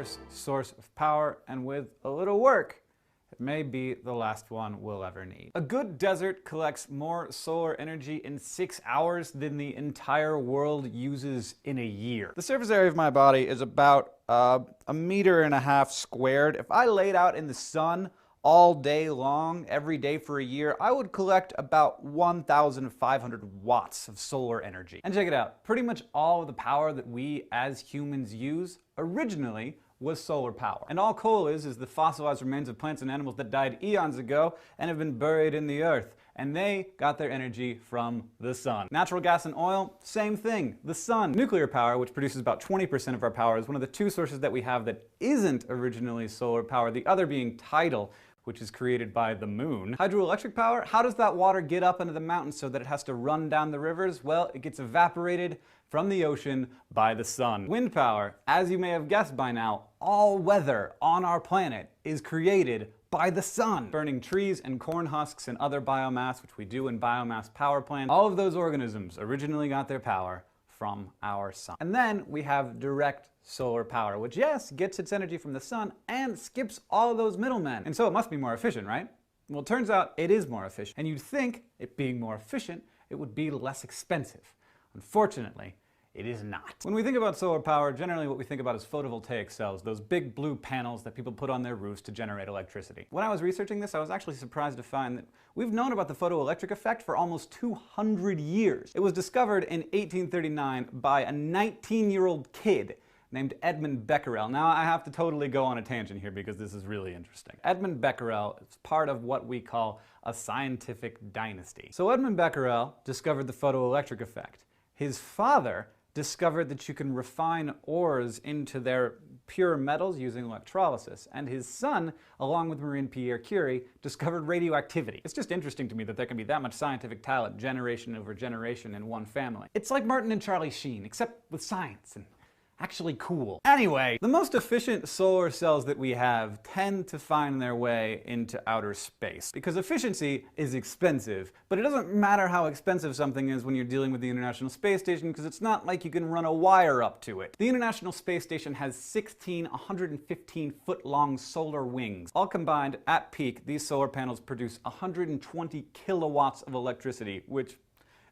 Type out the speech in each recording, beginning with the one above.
first source of power, and with a little work, it may be the last one we'll ever need. A good desert collects more solar energy in 6 hours than the entire world uses in a year. The surface area of my body is about 1.5 meters squared. If I laid out in the sun all day long, every day for a year, I would collect about 1,500 watts of solar energy. And check it out, pretty much all of the power that we as humans use originally was solar power. And all coal is the fossilized remains of plants and animals that died eons ago and have been buried in the earth. And they got their energy from the sun. Natural gas and oil, same thing, the sun. Nuclear power, which produces about 20% of our power, is one of the two sources that we have that isn't originally solar power, the other being tidal, which is created by the moon. Hydroelectric power, how does that water get up into the mountains so that it has to run down the rivers? Well, it gets evaporated from the ocean by the sun. Wind power, as you may have guessed by now, all weather on our planet is created by the sun. Burning trees and corn husks and other biomass, which we do in biomass power plants, all of those organisms originally got their power from our sun. And then we have direct solar power, which yes, gets its energy from the sun and skips all of those middlemen. And so it must be more efficient, right? Well, it turns out it is more efficient. And you'd think, it being more efficient, it would be less expensive. Unfortunately, it is not. When we think about solar power, generally what we think about is photovoltaic cells, those big blue panels that people put on their roofs to generate electricity. When I was researching this, I was actually surprised to find that we've known about the photoelectric effect for almost 200 years. It was discovered in 1839 by a 19-year-old kid named Edmund Becquerel. Now I have to totally go on a tangent here because this is really interesting. Edmund Becquerel is part of what we call a scientific dynasty. So Edmund Becquerel discovered the photoelectric effect. His father discovered that you can refine ores into their pure metals using electrolysis. And his son, along with Marie Pierre Curie, discovered radioactivity. It's just interesting to me that there can be that much scientific talent generation over generation in one family. It's like Martin and Charlie Sheen, except with science and actually cool. Anyway, the most efficient solar cells that we have tend to find their way into outer space. Because efficiency is expensive, but it doesn't matter how expensive something is when you're dealing with the International Space Station, because it's not like you can run a wire up to it. The International Space Station has 16 115-foot-long solar wings. All combined, at peak, these solar panels produce 120 kilowatts of electricity, which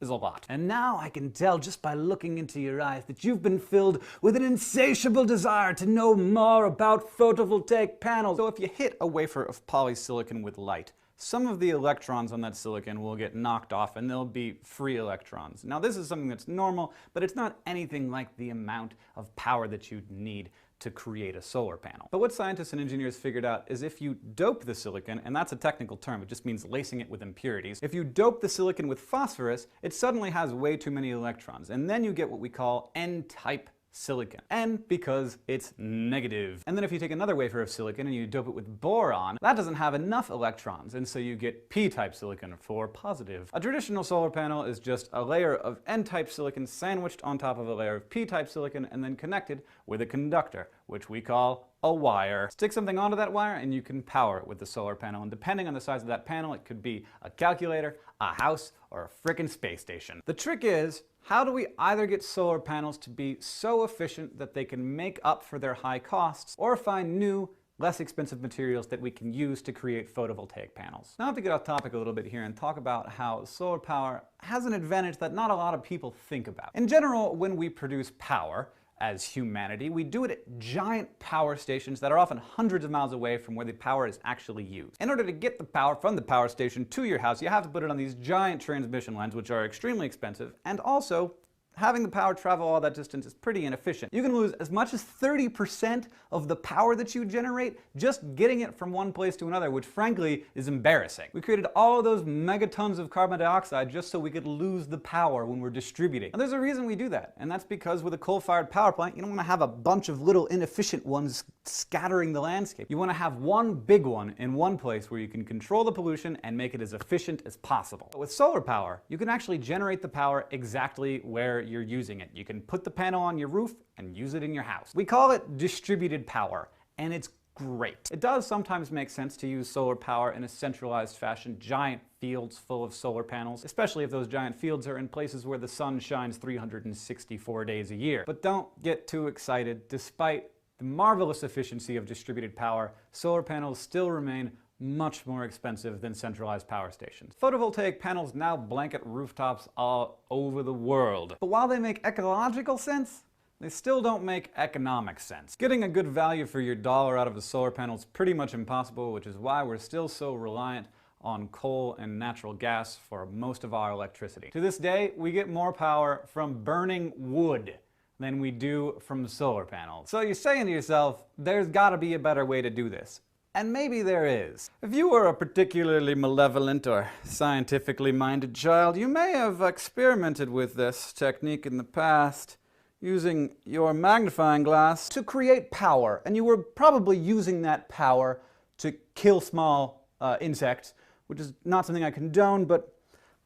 is a lot. And now I can tell just by looking into your eyes that you've been filled with an insatiable desire to know more about photovoltaic panels. So if you hit a wafer of polysilicon with light, some of the electrons on that silicon will get knocked off and they'll be free electrons. Now this is something that's normal, but it's not anything like the amount of power that you'd need to create a solar panel. But what scientists and engineers figured out is if you dope the silicon, and that's a technical term, it just means lacing it with impurities. If you dope the silicon with phosphorus, it suddenly has way too many electrons, and then you get what we call N-type silicon. And because it's negative. And then if you take another wafer of silicon and you dope it with boron, that doesn't have enough electrons, and so you get P-type silicon for positive. A traditional solar panel is just a layer of N-type silicon sandwiched on top of a layer of P-type silicon and then connected with a conductor, which we call a wire. Stick something onto that wire and you can power it with the solar panel. And depending on the size of that panel, it could be a calculator, a house, or a frickin' space station. The trick is, how do we either get solar panels to be so efficient that they can make up for their high costs, or find new, less expensive materials that we can use to create photovoltaic panels? Now I have to get off topic a little bit here and talk about how solar power has an advantage that not a lot of people think about. In general, when we produce power, as humanity, we do it at giant power stations that are often hundreds of miles away from where the power is actually used. In order to get the power from the power station to your house, you have to put it on these giant transmission lines, which are extremely expensive, and also having the power travel all that distance is pretty inefficient. You can lose as much as 30% of the power that you generate just getting it from one place to another, which frankly is embarrassing. We created all of those megatons of carbon dioxide just so we could lose the power when we're distributing. And there's a reason we do that, and that's because with a coal-fired power plant, you don't want to have a bunch of little inefficient ones scattering the landscape. You want to have one big one in one place where you can control the pollution and make it as efficient as possible. But with solar power, you can actually generate the power exactly where you're using it. You can put the panel on your roof and use it in your house. We call it distributed power, and it's great. It does sometimes make sense to use solar power in a centralized fashion, giant fields full of solar panels, especially if those giant fields are in places where the sun shines 364 days a year. But don't get too excited. Despite the marvelous efficiency of distributed power, solar panels still remain much more expensive than centralized power stations. Photovoltaic panels now blanket rooftops all over the world. But while they make ecological sense, they still don't make economic sense. Getting a good value for your dollar out of a solar panel is pretty much impossible, which is why we're still so reliant on coal and natural gas for most of our electricity. To this day, we get more power from burning wood than we do from solar panels. So you're saying to yourself, there's gotta be a better way to do this. And maybe there is. If you were a particularly malevolent or scientifically minded child, you may have experimented with this technique in the past, using your magnifying glass to create power. And you were probably using that power to kill small insects, which is not something I condone, but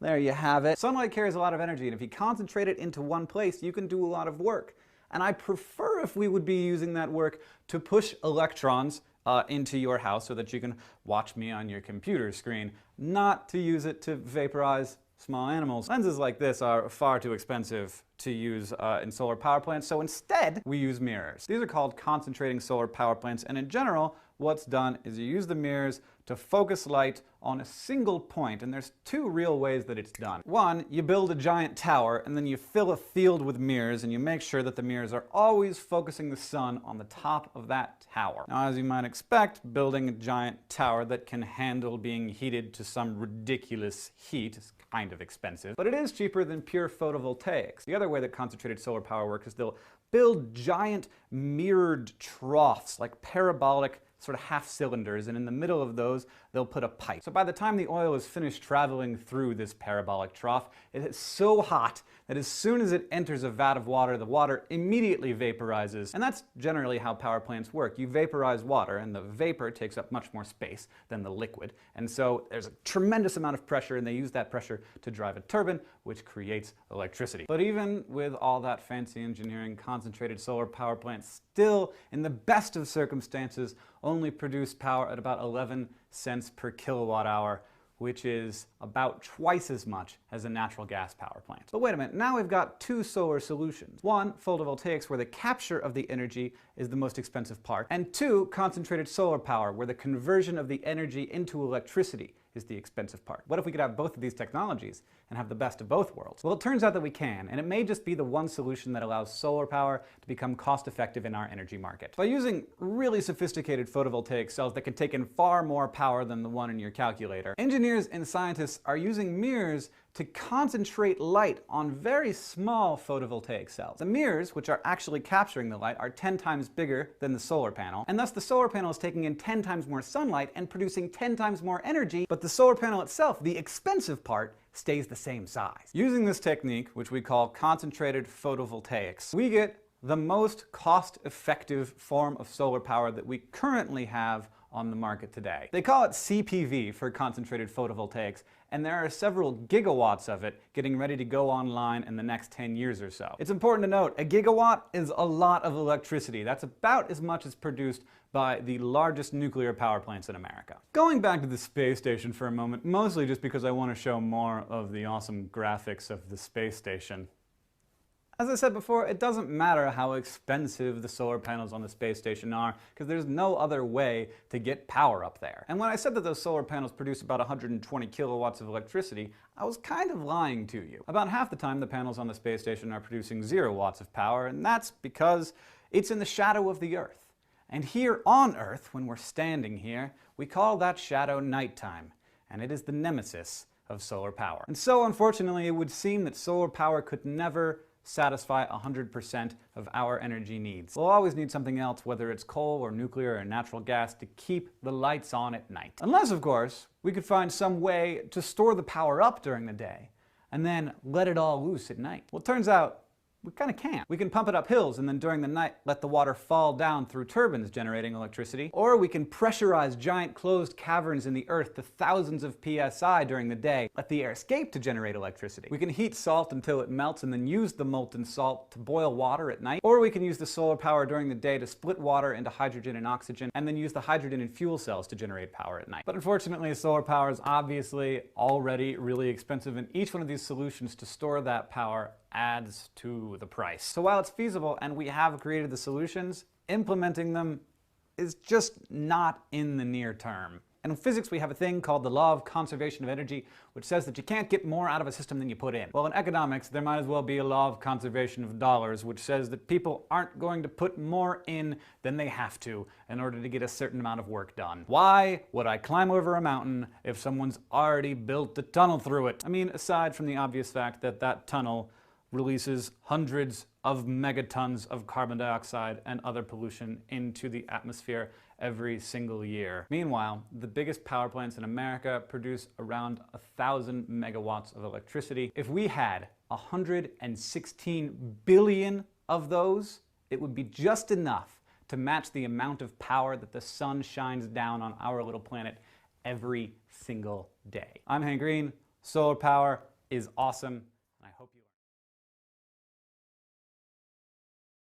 there you have it. Sunlight carries a lot of energy, and if you concentrate it into one place, you can do a lot of work. And I prefer if we would be using that work to push electrons into your house so that you can watch me on your computer screen, not to use it to vaporize small animals. Lenses like this are far too expensive to use in solar power plants, so instead we use mirrors. These are called concentrating solar power plants, and in general, what's done is you use the mirrors to focus light on a single point, and there's two real ways that it's done. One, you build a giant tower, and then you fill a field with mirrors, and you make sure that the mirrors are always focusing the sun on the top of that tower. Now, as you might expect, building a giant tower that can handle being heated to some ridiculous heat is kind of expensive, but it is cheaper than pure photovoltaics. The other way that concentrated solar power works is they'll build giant mirrored troughs, like parabolic sort of half cylinders, and in the middle of those they'll put a pipe. So by the time the oil is finished traveling through this parabolic trough, it is so hot that as soon as it enters a vat of water, the water immediately vaporizes. And that's generally how power plants work. You vaporize water, and the vapor takes up much more space than the liquid. And so there's a tremendous amount of pressure, and they use that pressure to drive a turbine, which creates electricity. But even with all that fancy engineering, concentrated solar power plants still, in the best of circumstances, only produce power at about 11 cents per kilowatt hour, which is about twice as much as a natural gas power plant. But wait a minute, now we've got two solar solutions. One, photovoltaics, where the capture of the energy is the most expensive part, and two, concentrated solar power, where the conversion of the energy into electricity is the expensive part. What if we could have both of these technologies and have the best of both worlds? Well, it turns out that we can, and it may just be the one solution that allows solar power to become cost-effective in our energy market. By using really sophisticated photovoltaic cells that can take in far more power than the one in your calculator, engineers and scientists are using mirrors to concentrate light on very small photovoltaic cells. The mirrors, which are actually capturing the light, are 10 times bigger than the solar panel, and thus the solar panel is taking in 10 times more sunlight and producing 10 times more energy, but the solar panel itself, the expensive part, stays the same size. Using this technique, which we call concentrated photovoltaics, we get the most cost-effective form of solar power that we currently have on the market today. They call it CPV for concentrated photovoltaics, and there are several gigawatts of it getting ready to go online in the next 10 years or so. It's important to note, a gigawatt is a lot of electricity. That's about as much as produced by the largest nuclear power plants in America. Going back to the space station for a moment, mostly just because I want to show more of the awesome graphics of the space station. As I said before, it doesn't matter how expensive the solar panels on the space station are, because there's no other way to get power up there. And when I said that those solar panels produce about 120 kilowatts of electricity, I was kind of lying to you. About half the time, the panels on the space station are producing 0 watts of power, and that's because it's in the shadow of the Earth. And here on Earth, when we're standing here, we call that shadow nighttime, and it is the nemesis of solar power. And so, unfortunately, it would seem that solar power could never satisfy 100% of our energy needs. We'll always need something else, whether it's coal or nuclear or natural gas, to keep the lights on at night. Unless, of course, we could find some way to store the power up during the day and then let it all loose at night. Well, it turns out we kind of can't. We can pump it up hills and then during the night let the water fall down through turbines generating electricity. Or we can pressurize giant closed caverns in the earth to thousands of psi during the day, let the air escape to generate electricity. We can heat salt until it melts and then use the molten salt to boil water at night. Or we can use the solar power during the day to split water into hydrogen and oxygen and then use the hydrogen in fuel cells to generate power at night. But unfortunately, solar power is obviously already really expensive, and each one of these solutions to store that power adds to the price. So while it's feasible and we have created the solutions, implementing them is just not in the near term. And in physics, we have a thing called the law of conservation of energy, which says that you can't get more out of a system than you put in. Well, in economics, there might as well be a law of conservation of dollars, which says that people aren't going to put more in than they have to in order to get a certain amount of work done. Why would I climb over a mountain if someone's already built a tunnel through it? I mean, aside from the obvious fact that that tunnel releases hundreds of megatons of carbon dioxide and other pollution into the atmosphere every single year. Meanwhile, the biggest power plants in America produce around 1,000 megawatts of electricity. If we had 116 billion of those, it would be just enough to match the amount of power that the sun shines down on our little planet every single day. I'm Hank Green. Solar power is awesome.